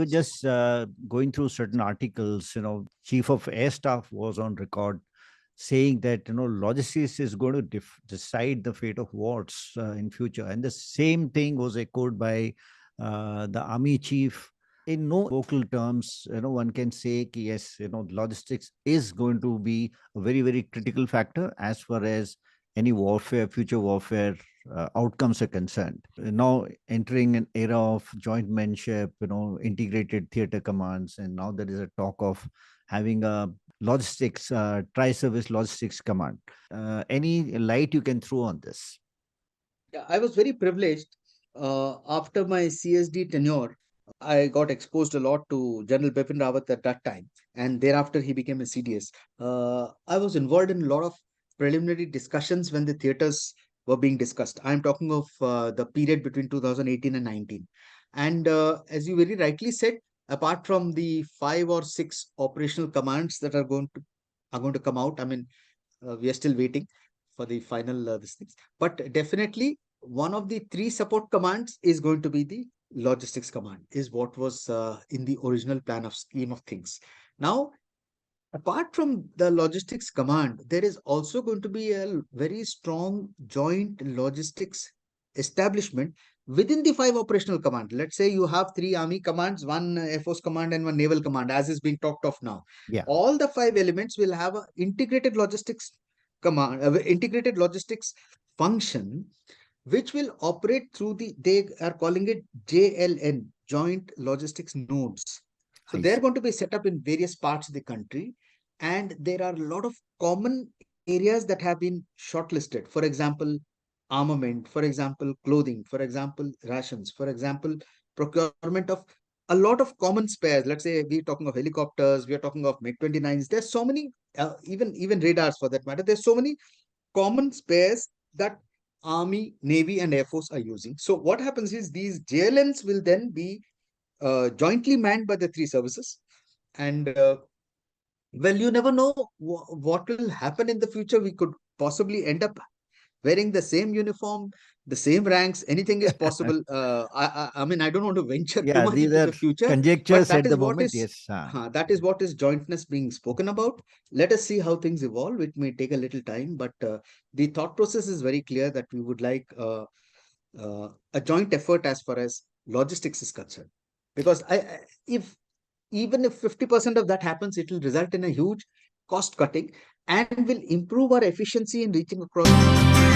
was just going through certain articles. Chief of Air Staff was on record saying that logistics is going to decide the fate of wars in future, and the same thing was echoed by the army chief. In no vocal terms, one can say ki yes, logistics is going to be a very, very critical factor as far as any warfare, future warfare outcomes are concerned. Now entering an era of joint mentorship, integrated theater commands, and now there is a talk of having a logistics, tri-service logistics command. Any light you can throw on this? Yeah, I was very privileged. After my CSD tenure, I got exposed a lot to General Bipin Rawat at that time, and thereafter he became a CDS. I was involved in a lot of preliminary discussions when the theaters were being discussed. I'm talking of the period between 2018 and 19. And as you very rightly said, apart from the 5 or 6 operational commands that are going to come out, I mean, we are still waiting for the final this things. But definitely, one of the 3 support commands is going to be the logistics command, is what was in the original plan of scheme of things. Now, apart from the logistics command, there is also going to be a very strong joint logistics establishment within the 5 operational command. Let's say you have 3 army commands, 1 Air Force command, and 1 naval command, as is being talked of now. Yeah. All the 5 elements will have an integrated logistics command, integrated logistics function, which will operate through they are calling it JLN, Joint Logistics Nodes. So they're going to be set up in various parts of the country, and there are a lot of common areas that have been shortlisted. For example, armament, for example, clothing, for example, rations, for example, procurement of a lot of common spares. Let's say we're talking of helicopters, we're talking of MiG-29s. There's so many, even radars for that matter. There's so many common spares that Army, Navy, and Air Force are using. So what happens is these JLNs will then be jointly manned by the 3 services. And well, you never know what will happen in the future. We could possibly end up wearing the same uniform, the same ranks. Anything is possible. I mean, I don't want to venture too much These into are the future, conjectures but that at the is what moment. is Yes. that is what is jointness being spoken about. Let us see how things evolve. It may take a little time, but the thought process is very clear that we would like a joint effort as far as logistics is concerned. Because if even if 50% of that happens, it will result in a huge cost cutting and will improve our efficiency in reaching across.